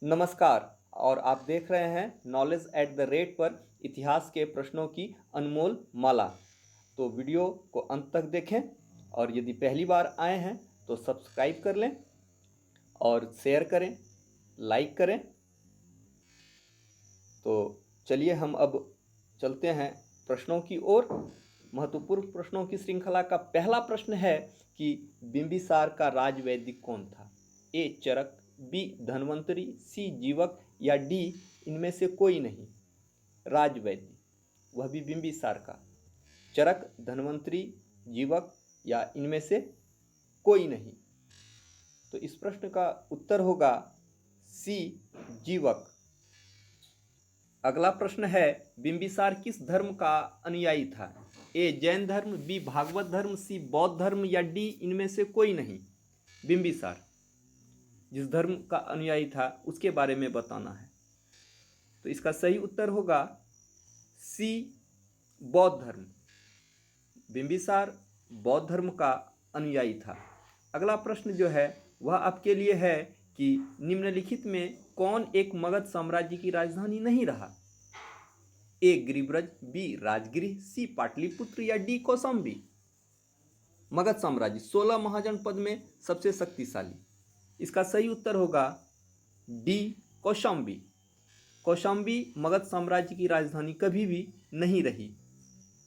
नमस्कार। और आप देख रहे हैं नॉलेज एट द रेट पर इतिहास के प्रश्नों की अनमोल माला। तो वीडियो को अंत तक देखें और यदि पहली बार आए हैं तो सब्सक्राइब कर लें और शेयर करें, लाइक करें। तो चलिए हम अब चलते हैं प्रश्नों की ओर। महत्वपूर्ण प्रश्नों की श्रृंखला का पहला प्रश्न है कि बिंबिसार का राजवैदिक कौन था? ए चरक, बी धन्वंतरी, सी जीवक या डी इनमें से कोई नहीं। राजवैदिक, वह भी बिंबिसार का। चरक, धन्वंतरी, जीवक या इनमें से कोई नहीं। तो इस प्रश्न का उत्तर होगा सी जीवक। अगला प्रश्न है बिंबिसार किस धर्म का अनुयायी था? ए जैन धर्म, बी भागवत धर्म, सी बौद्ध धर्म या डी इनमें से कोई नहीं। बिंबिसार जिस धर्म का अनुयायी था उसके बारे में बताना है। तो इसका सही उत्तर होगा सी बौद्ध धर्म। बिंबिसार बौद्ध धर्म का अनुयायी था। अगला प्रश्न जो है वह आपके लिए है कि निम्नलिखित में कौन एक मगध साम्राज्य की राजधानी नहीं रहा? ए गिरिब्रज, बी राजगिरी, सी पाटलिपुत्र या डी कौशाम्बी। मगध साम्राज्य 16 महाजनपद में सबसे शक्तिशाली। इसका सही उत्तर होगा डी कौशाम्बी। कौशाम्बी मगध साम्राज्य की राजधानी कभी भी नहीं रही।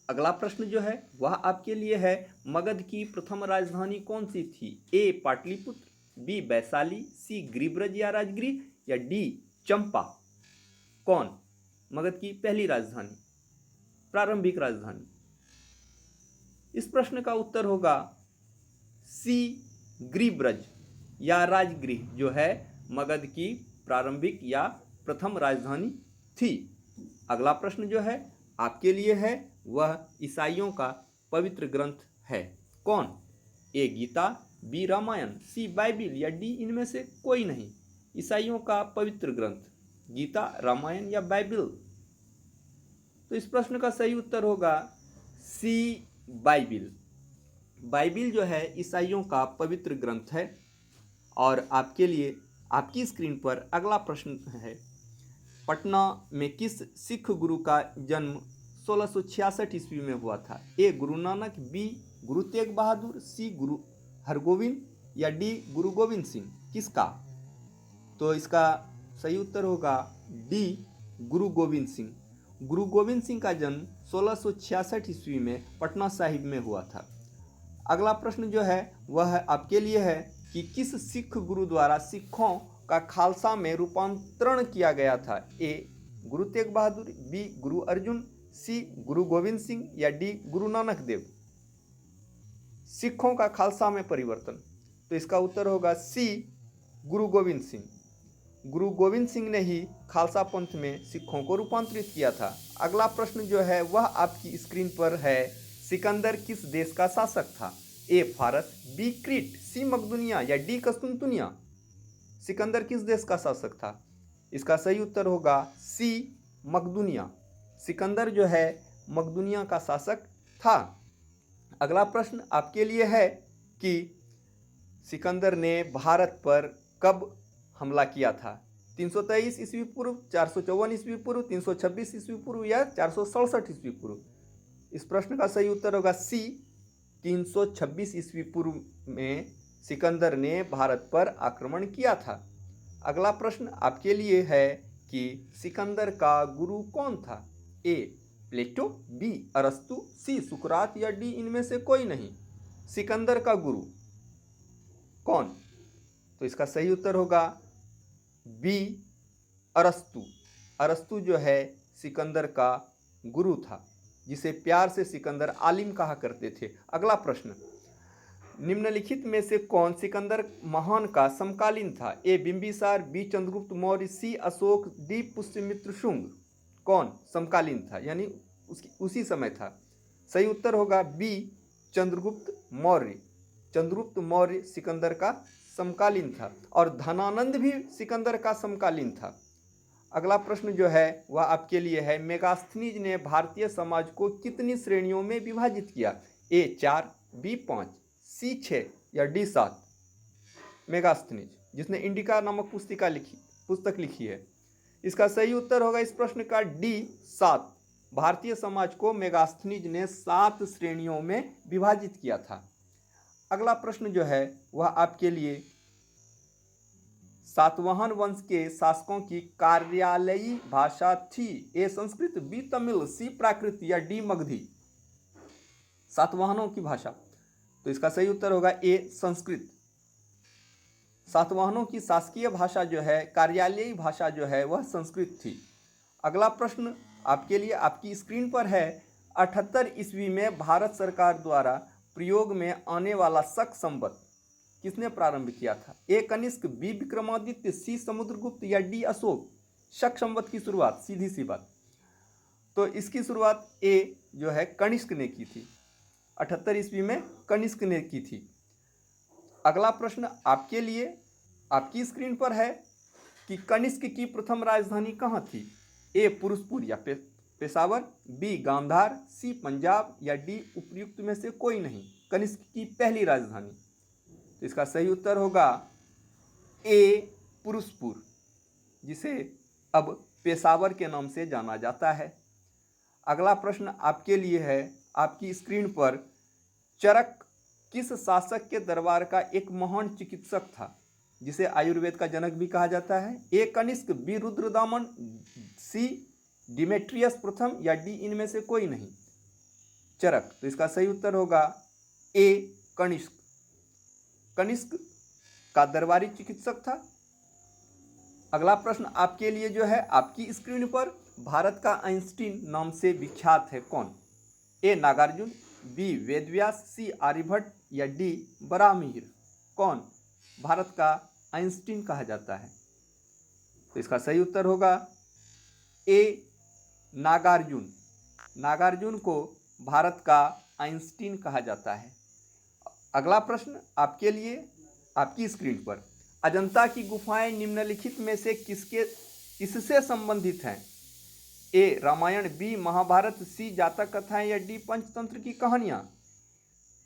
अगला प्रश्न जो है वह आपके लिए है मगध की प्रथम राजधानी कौन सी थी? ए पाटलिपुत्र, बी वैशाली, सी गिरिब्रज या राजगिरी या डी चंपा। कौन मगध की पहली राजधानी, प्रारंभिक राजधानी? इस प्रश्न का उत्तर होगा सी गिरिब्रज या राजगृह जो है मगध की प्रारंभिक या प्रथम राजधानी थी। अगला प्रश्न जो है आपके लिए है वह ईसाइयों का पवित्र ग्रंथ है। कौन? ए गीता, बी रामायण, सी बाइबिल या डी इनमें से कोई नहीं। ईसाइयों का पवित्र ग्रंथ गीता, रामायण या बाइबिल? तो इस प्रश्न का सही उत्तर होगा सी बाइबिल। बाइबिल जो है ईसाइयों का पवित्र ग्रंथ है। और आपके लिए आपकी स्क्रीन पर अगला प्रश्न है पटना में किस सिख गुरु का जन्म 1666 ईस्वी में हुआ था? ए गुरु नानक, बी गुरु तेग बहादुर, सी गुरु हरगोविंद या डी गुरु गोविंद सिंह। किसका? तो इसका सही उत्तर होगा डी गुरु गोविंद सिंह। गुरु गोविंद सिंह का जन्म 1666 ईस्वी में पटना साहिब में हुआ था। अगला प्रश्न जो है वह आपके लिए है कि किस सिख गुरु द्वारा सिखों का खालसा में रूपांतरण किया गया था? ए गुरु तेग बहादुर, बी गुरु अर्जुन, सी गुरु गोविंद सिंह या डी गुरु नानक देव। सिखों का खालसा में परिवर्तन, तो इसका उत्तर होगा सी गुरु गोविंद सिंह। गुरु गोविंद सिंह ने ही खालसा पंथ में सिखों को रूपांतरित किया था। अगला प्रश्न जो है वह आपकी स्क्रीन पर है सिकंदर किस देश का शासक था? ए फारस, बी क्रीट, सी मकदूनिया या डी कस्तुनतुनिया। सिकंदर किस देश का शासक था? इसका सही उत्तर होगा सी मकदूनिया। सिकंदर जो है मकदूनिया का शासक था। अगला प्रश्न आपके लिए है कि सिकंदर ने भारत पर कब हमला किया था? 323 ईस्वी पूर्व, 454 ईस्वी पूर्व, 326 ईस्वी पूर्व या 467 ईस्वी पूर्व? इस प्रश्न का सही उत्तर होगा सी 326 ईस्वी पूर्व में सिकंदर ने भारत पर आक्रमण किया था। अगला प्रश्न आपके लिए है कि सिकंदर का गुरु कौन था? ए प्लेटो, बी अरस्तु, सी सुकरात या डी इनमें से कोई नहीं। सिकंदर का गुरु कौन? तो इसका सही उत्तर होगा बी अरस्तु। अरस्तु जो है सिकंदर का गुरु था, जिसे प्यार से सिकंदर आलिम कहा करते थे। अगला प्रश्न, निम्नलिखित में से कौन सिकंदर महान का समकालीन था? ए बिंबिसार, बी चंद्रगुप्त मौर्य, सी अशोक, डी पुष्यमित्र शुंग। कौन समकालीन था यानी उसी समय था? सही उत्तर होगा बी चंद्रगुप्त मौर्य। चंद्रगुप्त मौर्य सिकंदर का समकालीन था और धनानंद भी सिकंदर का समकालीन था। अगला प्रश्न जो है वह आपके लिए है मेगास्थनीज ने भारतीय समाज को कितनी श्रेणियों में विभाजित किया? ए 4, बी 5, सी 6 या डी 7। मेगास्थनीज जिसने इंडिका नामक पुस्तक लिखी है। इसका सही उत्तर होगा इस प्रश्न का डी 7। भारतीय समाज को मेगास्थनीज ने 7 श्रेणियों में विभाजित किया था। अगला प्रश्न जो है वह आपके लिए सातवाहन वंश के शासकों की कार्यालयी भाषा थी। ए संस्कृत, बी तमिल, सी प्राकृत या डी मगधी। सातवाहनों की भाषा, तो इसका सही उत्तर होगा ए संस्कृत। सातवाहनों की शासकीय भाषा जो है, कार्यालयी भाषा जो है वह संस्कृत थी। अगला प्रश्न आपके लिए आपकी स्क्रीन पर है। 78 ईस्वी में भारत सरकार द्वारा प्रयोग में आने वाला शक संवत किसने प्रारंभ किया था? ए कनिष्क, बी विक्रमादित्य, सी समुद्रगुप्त या डी अशोक। शक संवत की शुरुआत, सीधी सी बात, तो इसकी शुरुआत ए जो है कनिष्क ने की थी। 78 ईस्वी में कनिष्क ने की थी। अगला प्रश्न आपके लिए आपकी स्क्रीन पर है कि कनिष्क की प्रथम राजधानी कहाँ थी? ए पुरुषपुर या पेशावर, बी गांधार, सी पंजाब या डी उपर्युक्त में से कोई नहीं। कनिष्क की पहली राजधानी, तो इसका सही उत्तर होगा ए पुरुषपुर, जिसे अब पेशावर के नाम से जाना जाता है। अगला प्रश्न आपके लिए है आपकी स्क्रीन पर। चरक किस शासक के दरबार का एक महान चिकित्सक था जिसे आयुर्वेद का जनक भी कहा जाता है? ए कनिष्क, बी रुद्रदामन, सी डिमेट्रियस प्रथम या डी इनमें से कोई नहीं। चरक, तो इसका सही उत्तर होगा ए कनिष्क। कनिष्क का दरबारी चिकित्सक था। अगला प्रश्न आपके लिए जो है आपकी स्क्रीन पर, भारत का आइंस्टीन नाम से विख्यात है कौन? ए नागार्जुन, बी वेदव्यास, सी आर्यभट्ट या डी बराहमिहिर। कौन भारत का आइंस्टीन कहा जाता है? तो इसका सही उत्तर होगा ए नागार्जुन। नागार्जुन को भारत का आइंस्टीन कहा जाता है। अगला प्रश्न आपके लिए आपकी स्क्रीन पर। अजंता की गुफाएं निम्नलिखित में से किससे संबंधित हैं? ए रामायण, बी महाभारत, सी जातक कथाएं या डी पंचतंत्र की कहानियां।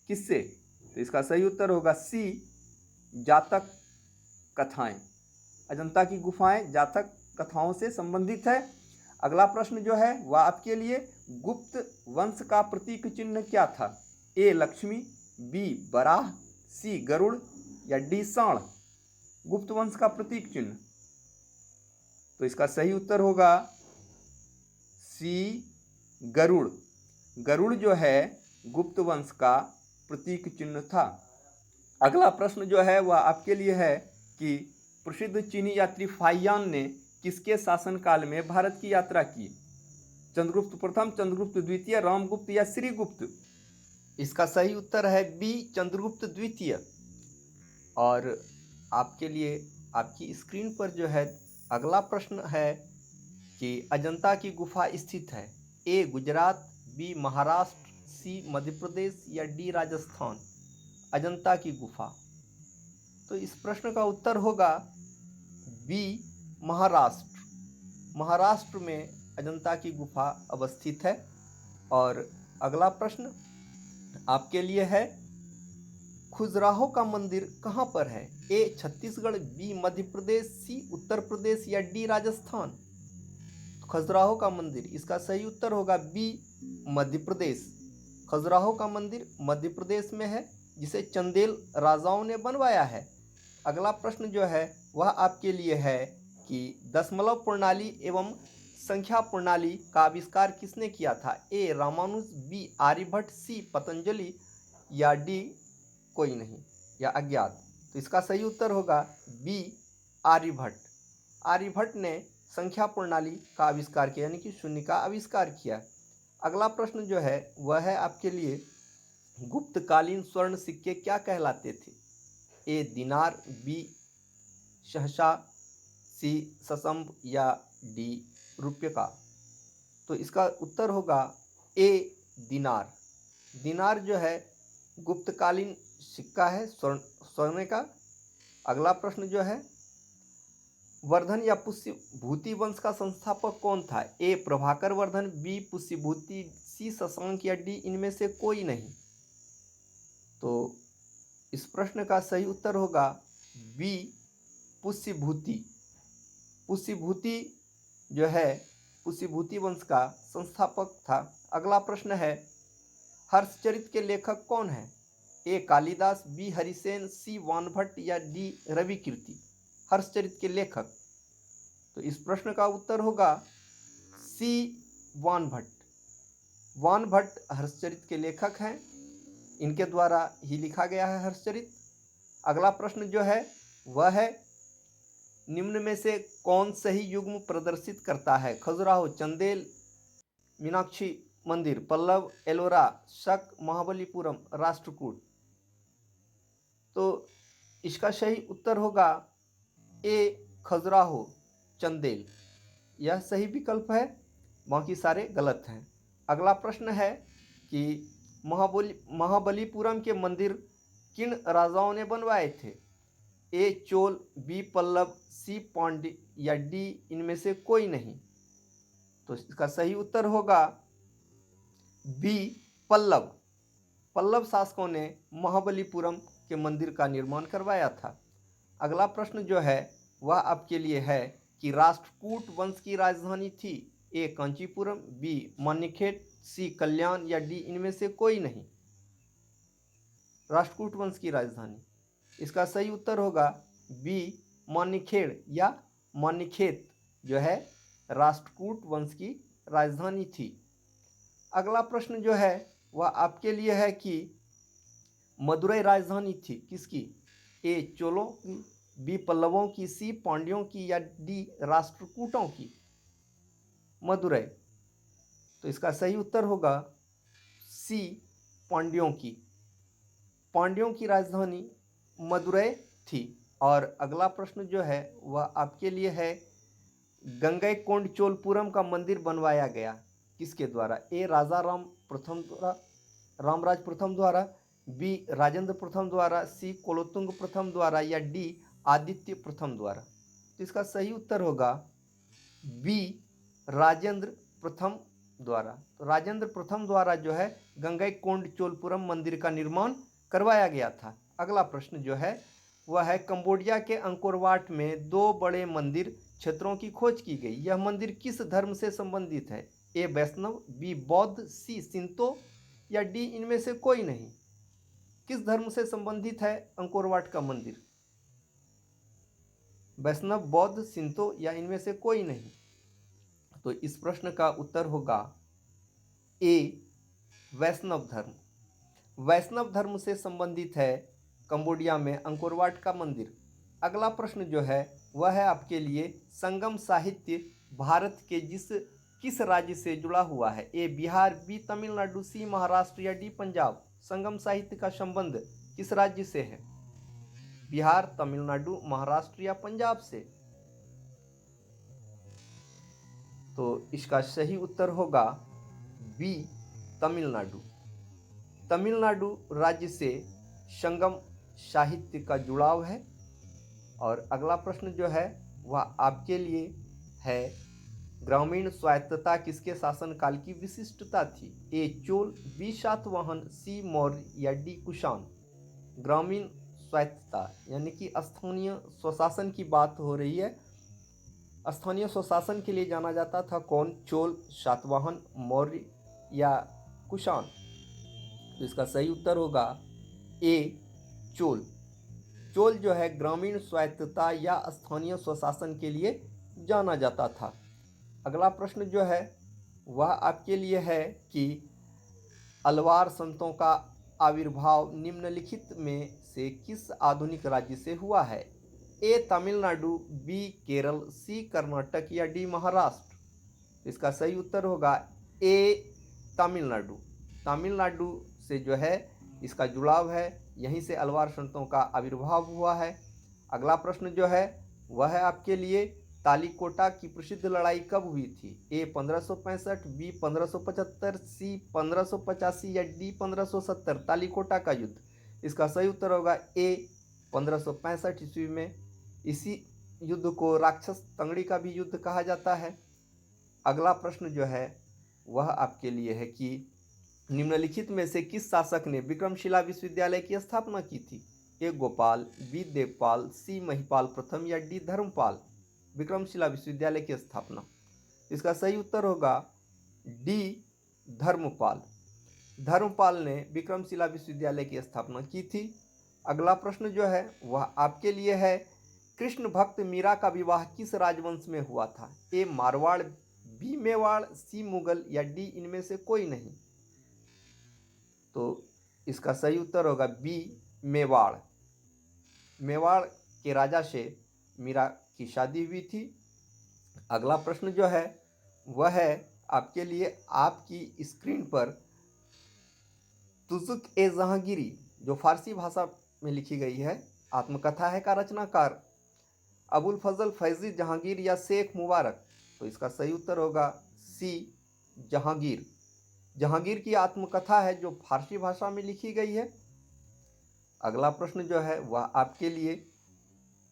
किससे? तो इसका सही उत्तर होगा सी जातक कथाएं। अजंता की गुफाएं जातक कथाओं से संबंधित है। अगला प्रश्न जो है वह आपके लिए, गुप्त वंश का प्रतीक चिन्ह क्या था? ए लक्ष्मी, बी बराह, सी गरुड़ या डी सांड। गुप्त वंश का प्रतीक चिन्ह, तो इसका सही उत्तर होगा सी गरुड़। गरुड़ जो है गुप्त वंश का प्रतीक चिन्ह था। अगला प्रश्न जो है वह आपके लिए है कि प्रसिद्ध चीनी यात्री फाहियान ने किसके शासनकाल में भारत की यात्रा की? चंद्रगुप्त प्रथम, चंद्रगुप्त द्वितीय, रामगुप्त या श्रीगुप्त। इसका सही उत्तर है बी चंद्रगुप्त द्वितीय। और आपके लिए आपकी स्क्रीन पर जो है अगला प्रश्न है कि अजंता की गुफा स्थित है? ए गुजरात, बी महाराष्ट्र, सी मध्य प्रदेश या डी राजस्थान। अजंता की गुफा, तो इस प्रश्न का उत्तर होगा बी महाराष्ट्र। महाराष्ट्र में अजंता की गुफा अवस्थित है। और अगला प्रश्न आपके लिए है, खजुराहो का मंदिर कहाँ पर है? ए छत्तीसगढ़, बी मध्य प्रदेश, सी उत्तर प्रदेश या डी राजस्थान। खजुराहो का मंदिर, इसका सही उत्तर होगा बी मध्य प्रदेश। खजुराहो का मंदिर मध्य प्रदेश में है, जिसे चंदेल राजाओं ने बनवाया है। अगला प्रश्न जो है वह आपके लिए है कि दशमलव प्रणाली एवं संख्या प्रणाली का आविष्कार किसने किया था? ए रामानुज, बी आर्यभट्ट, सी पतंजलि या डी कोई नहीं या अज्ञात। तो इसका सही उत्तर होगा बी आर्यभट्ट। आर्यभट्ट ने संख्या प्रणाली का आविष्कार किया, यानी कि शून्य का आविष्कार किया। अगला प्रश्न जो है वह है आपके लिए, गुप्तकालीन स्वर्ण सिक्के क्या कहलाते थे? ए दिनार, बी सहसा, सी ससंभ या डी रुपये का। तो इसका उत्तर होगा ए दिनार। दिनार जो है गुप्तकालीन सिक्का है स्वर्ण का। अगला प्रश्न जो है, वर्धन या पुष्यभूति वंश का संस्थापक कौन था? ए प्रभाकर वर्धन, बी पुष्यभूति, सी शशांक या डी इनमें से कोई नहीं। तो इस प्रश्न का सही उत्तर होगा बी पुष्यभूति। पुष्यभूति जो है पुष्यभूति वंश का संस्थापक था। अगला प्रश्न है, हर्षचरित के लेखक कौन है? ए कालिदास, बी हरिसेन, सी वानभट्ट या डी रविकीर्ति। हर्षचरित के लेखक, तो इस प्रश्न का उत्तर होगा सी वानभट्ट। वानभट्ट हर्षचरित के लेखक हैं, इनके द्वारा ही लिखा गया है हर्षचरित। अगला प्रश्न जो है वह है, निम्न में से कौन सही युग्म प्रदर्शित करता है? खजुराहो, चंदेल, मीनाक्षी मंदिर, पल्लव, एलोरा, शक, महाबलीपुरम, राष्ट्रकूट। तो इसका सही उत्तर होगा ए खजुराहो, चंदेल। यह सही विकल्प है, बाकी सारे गलत हैं। अगला प्रश्न है कि महाबलीपुरम के मंदिर किन राजाओं ने बनवाए थे? ए चोल, बी पल्लव, सी पांड्य या डी इनमें से कोई नहीं। तो इसका सही उत्तर होगा बी पल्लव। पल्लव शासकों ने महाबलीपुरम के मंदिर का निर्माण करवाया था। अगला प्रश्न जो है वह आपके लिए है कि राष्ट्रकूट वंश की राजधानी थी? ए कांचीपुरम, बी मान्यखेट, सी कल्याण या डी इनमें से कोई नहीं। राष्ट्रकूट वंश की राजधानी, इसका सही उत्तर होगा बी मान्यखेड़ या मान्यखेत जो है राष्ट्रकूट वंश की राजधानी थी। अगला प्रश्न जो है वह आपके लिए है कि मदुरई राजधानी थी किसकी? ए चोलों की, बी पल्लवों की, सी पांड्यों की या डी राष्ट्रकूटों की। मदुरई, तो इसका सही उत्तर होगा सी पांड्यों की। पांड्यों की राजधानी मदुरई थी। और अगला प्रश्न जो है वह आपके लिए है, गंगईकोंडचोलपुरम का मंदिर बनवाया गया किसके द्वारा? ए राजा रामराज प्रथम द्वारा, बी राजेंद्र प्रथम द्वारा, सी कुलोत्तुंग प्रथम द्वारा या डी आदित्य प्रथम द्वारा। तो इसका सही उत्तर होगा बी राजेंद्र प्रथम द्वारा। तो राजेंद्र प्रथम द्वारा जो है गंगईकोंडचोलपुरम मंदिर का निर्माण करवाया गया था। अगला प्रश्न जो है वह है, कंबोडिया के अंकोरवाट में 2 बड़े मंदिर क्षेत्रों की खोज की गई। यह मंदिर किस धर्म से संबंधित है? ए वैष्णव, बी बौद्ध, सी सिंतो या डी इनमें से कोई नहीं। किस धर्म से संबंधित है अंकोरवाट का मंदिर? वैष्णव, बौद्ध, सिंतो या इनमें से कोई नहीं। तो इस प्रश्न का उत्तर होगा ए वैष्णव धर्म। वैष्णव धर्म से संबंधित है कंबोडिया में अंकोरवाट का मंदिर। अगला प्रश्न जो है वह है आपके लिए, संगम साहित्य भारत के किस राज्य से जुड़ा हुआ है? ए बिहार, बी तमिलनाडु, सी महाराष्ट्र या डी पंजाब। संगम साहित्य का संबंध किस राज्य से है? बिहार, तमिलनाडु, महाराष्ट्र या पंजाब से। तो इसका सही उत्तर होगा बी तमिलनाडु। तमिलनाडु राज्य से संगम साहित्य का जुड़ाव है। और अगला प्रश्न जो है वह आपके लिए है, ग्रामीण स्वायत्तता किसके शासनकाल की विशिष्टता थी? ए चोल, बी सातवाहन, सी मौर्य या डी कुषाण। ग्रामीण स्वायत्तता यानी कि स्थानीय स्वशासन की बात हो रही है। स्थानीय स्वशासन के लिए जाना जाता था कौन? चोल, सातवाहन, मौर्य या कुषाण। तो इसका सही उत्तर होगा ए चोल। चोल जो है ग्रामीण स्वायत्तता या स्थानीय स्वशासन के लिए जाना जाता था। अगला प्रश्न जो है वह आपके लिए है कि अलवार संतों का आविर्भाव निम्नलिखित में से किस आधुनिक राज्य से हुआ है? ए तमिलनाडु, बी केरल, सी कर्नाटक या डी महाराष्ट्र। इसका सही उत्तर होगा ए तमिलनाडु। तमिलनाडु से जो है इसका जुड़ाव है, यहीं से अलवार संतों का आविर्भाव हुआ है। अगला प्रश्न जो है वह है आपके लिए, तालीकोटा की प्रसिद्ध लड़ाई कब हुई थी? ए 1565, बी 1575, सी 1585 या डी 1570। तालीकोटा का युद्ध, इसका सही उत्तर होगा ए 1565 ईस्वी में। इसी युद्ध को राक्षस तंगड़ी का भी युद्ध कहा जाता है। अगला प्रश्न जो है वह आपके लिए है कि निम्नलिखित में से किस शासक ने विक्रमशिला विश्वविद्यालय की स्थापना की थी? ए गोपाल, बी देवपाल, सी महिपाल प्रथम या डी धर्मपाल। विक्रमशिला विश्वविद्यालय की स्थापना? इसका सही उत्तर होगा डी, धर्मपाल। धर्मपाल ने विक्रमशिला विश्वविद्यालय की स्थापना की थी। अगला प्रश्न जो है वह आपके लिए है, कृष्ण भक्त मीरा का विवाह किस राजवंश में हुआ था? ए मारवाड़, बी मेवाड़, सी मुगल या डी इनमें से कोई नहीं? तो इसका सही उत्तर होगा बी, मेवाड़। मेवाड़ के राजा से मीरा की शादी हुई थी। अगला प्रश्न जो है वह है आपके लिए, आपकी स्क्रीन पर तुजुक ए जहांगीरी जो फारसी भाषा में लिखी गई है आत्मकथा है का रचनाकार अबुल फजल फैजी जहांगीर या शेख मुबारक? तो इसका सही उत्तर होगा सी, जहांगीर। जहांगीर की आत्मकथा है जो फारसी भाषा में लिखी गई है। अगला प्रश्न जो है वह आपके लिए,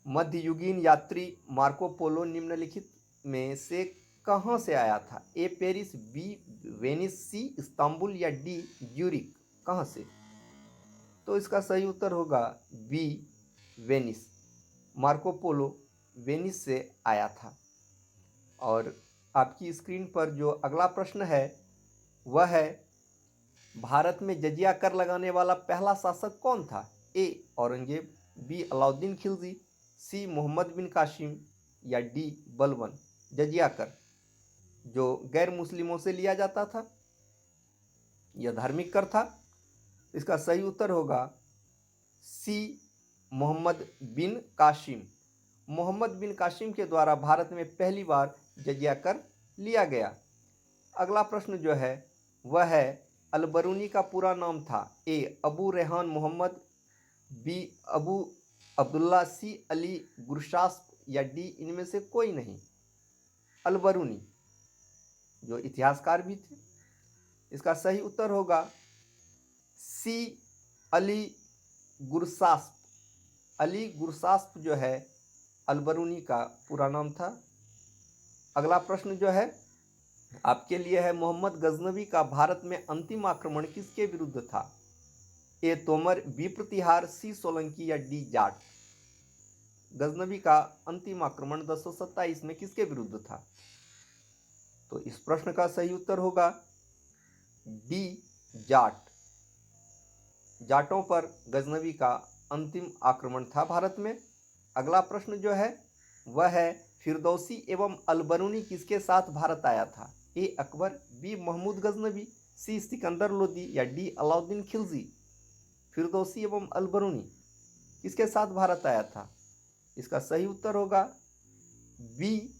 मध्ययुगीन यात्री मार्को पोलो निम्नलिखित में से कहाँ से आया था? A Paris, B Venice, C Istanbul या डी ज्यूरिक? कहाँ से? तो इसका सही उत्तर होगा B, Venice. Marco Polo Venice से आया था। और आपकी स्क्रीन पर जो अगला प्रश्न है वह है, भारत में जजिया कर लगाने वाला पहला शासक कौन था? ए औरंगजेब, बी अलाउद्दीन खिलजी, सी मोहम्मद बिन कासिम या डी बलबन? जजिया कर जो गैर मुस्लिमों से लिया जाता था, यह धार्मिक कर था। इसका सही उत्तर होगा सी, मोहम्मद बिन कासिम। मोहम्मद बिन कासिम के द्वारा भारत में पहली बार जजिया कर लिया गया। अगला प्रश्न जो है वह है, अलबरूनी का पूरा नाम था? ए अबू रेहान मोहम्मद, बी अबू अब्दुल्ला, सी अली गुरशास्प या डी इनमें से कोई नहीं? अलबरूनी जो इतिहासकार भी थे। इसका सही उत्तर होगा सी, अली गुरशास्प। अली गुरशास्प जो है अलबरूनी का पूरा नाम था। अगला प्रश्न जो है आपके लिए है, मोहम्मद गजनवी का भारत में अंतिम आक्रमण किसके विरुद्ध था? ए तोमर, बी प्रतिहार, सी सोलंकी या डी जाट? गजनवी का अंतिम आक्रमण 1027 में किसके विरुद्ध था? तो इस प्रश्न का सही उत्तर होगा डी, जाट। जाटों पर गजनवी का अंतिम आक्रमण था भारत में। अगला प्रश्न जो है वह है, फिरदौसी एवं अलबरूनी किसके साथ भारत आया था? ए अकबर, बी महमूद गजनवी, सी सिकंदर लोदी या डी अलाउद्दीन खिलजी? फिरदौसी एवं अलबरूनी किसके साथ भारत आया था? इसका सही उत्तर होगा बी,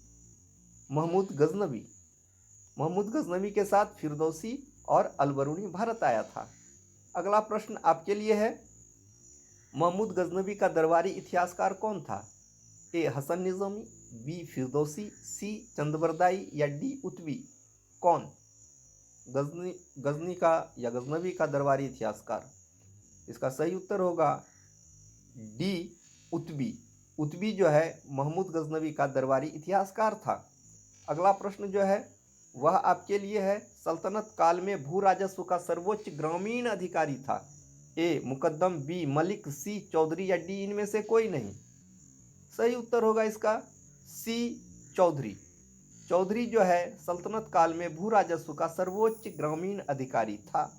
महमूद गजनवी। महमूद गजनवी के साथ फिरदौसी और अलबरूनी भारत आया था। अगला प्रश्न आपके लिए है, महमूद गजनवी का दरबारी इतिहासकार कौन था? ए हसन निज़ामी, बी फिरदौसी, सी चंदबरदाई या डी उतवी? कौन? गजनी का या गजनवी का दरबारी इतिहासकार? इसका सही उत्तर होगा डी, उतवी। उतवी जो है महमूद गजनवी का दरबारी इतिहासकार था। अगला प्रश्न जो है वह आपके लिए है, सल्तनत काल में भू राजस्व का सर्वोच्च ग्रामीण अधिकारी था? ए मुकद्दम, बी मलिक, सी चौधरी या डी इनमें से कोई नहीं? सही उत्तर होगा इसका सी, चौधरी। चौधरी जो है सल्तनत काल में भू राजस्व का सर्वोच्च ग्रामीण अधिकारी था।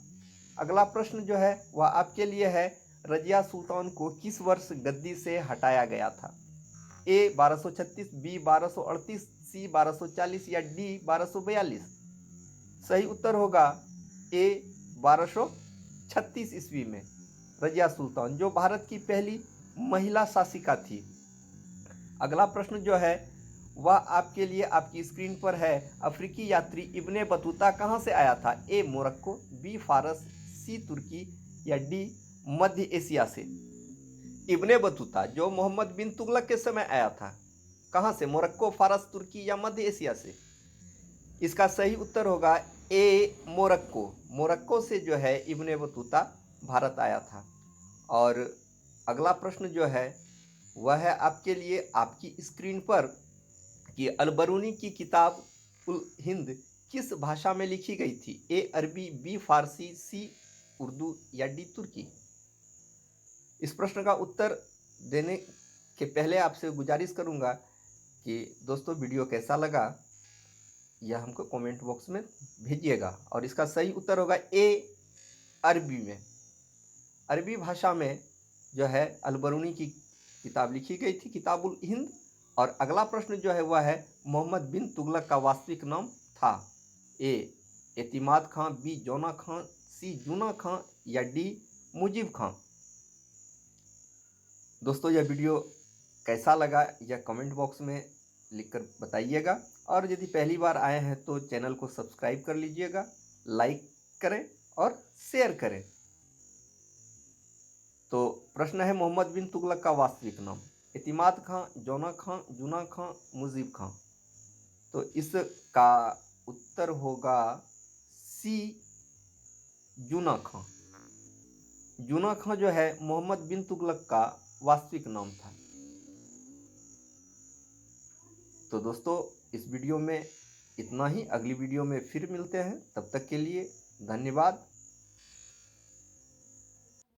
अगला प्रश्न जो है वह आपके लिए है, रजिया सुल्तान को किस वर्ष गद्दी से हटाया गया था? ए 1236, बी 1238, सी 1240 या डी 1242? सही उत्तर होगा ए 1236 ईस्वी में रजिया सुल्तान जो भारत की पहली महिला शासिका थी। अगला प्रश्न जो है वह आपके लिए आपकी स्क्रीन पर है, अफ्रीकी यात्री इब्ने बतूता कहाँ से आया था? ए मोरक्को, बी फारस, सी तुर्की या डी मध्य एशिया से? इब्ने बतूता जो मोहम्मद बिन तुगलक के समय आया था, कहाँ से? मोरक्को, फारस, तुर्की या मध्य एशिया से? इसका सही उत्तर होगा ए, मोरक्को। मोरक्को से जो है इब्ने बतूता भारत आया था। और अगला प्रश्न जो है वह है आपके लिए आपकी स्क्रीन पर कि अलबरूनी की किताब उल हिंद किस भाषा में लिखी गई थी? ए अरबी, बी फारसी, सी उर्दू या डी तुर्की? इस प्रश्न का उत्तर देने के पहले आपसे गुजारिश करूंगा कि दोस्तों वीडियो कैसा लगा यह हमको कमेंट बॉक्स में भेजिएगा। और इसका सही उत्तर होगा ए, अरबी में। अरबी भाषा में जो है अल-बरूनी की किताब लिखी गई थी, किताबुल हिंद। और अगला प्रश्न जो है वह है मोहम्मद बिन तुगलक का वास्तविक नाम था। ए एतिमाद खां, बी जौना खां, सी जूना खां या डी मुजीब खां। दोस्तों यह वीडियो कैसा लगा यह कमेंट बॉक्स में लिखकर बताइएगा। और यदि पहली बार आए हैं तो चैनल को सब्सक्राइब कर लीजिएगा, लाइक करें और शेयर करें। तो प्रश्न है मोहम्मद बिन तुगलक का वास्तविक नाम। एतिमाद खां, जौना खां, जूना खां, मुजीब खां। तो इसका उत्तर होगा सी, जूना खां। जूना खां जो है मोहम्मद बिन तुगलक का वास्तविक नाम था। तो दोस्तों इस वीडियो में इतना ही। अगली वीडियो में फिर मिलते हैं, तब तक के लिए धन्यवाद।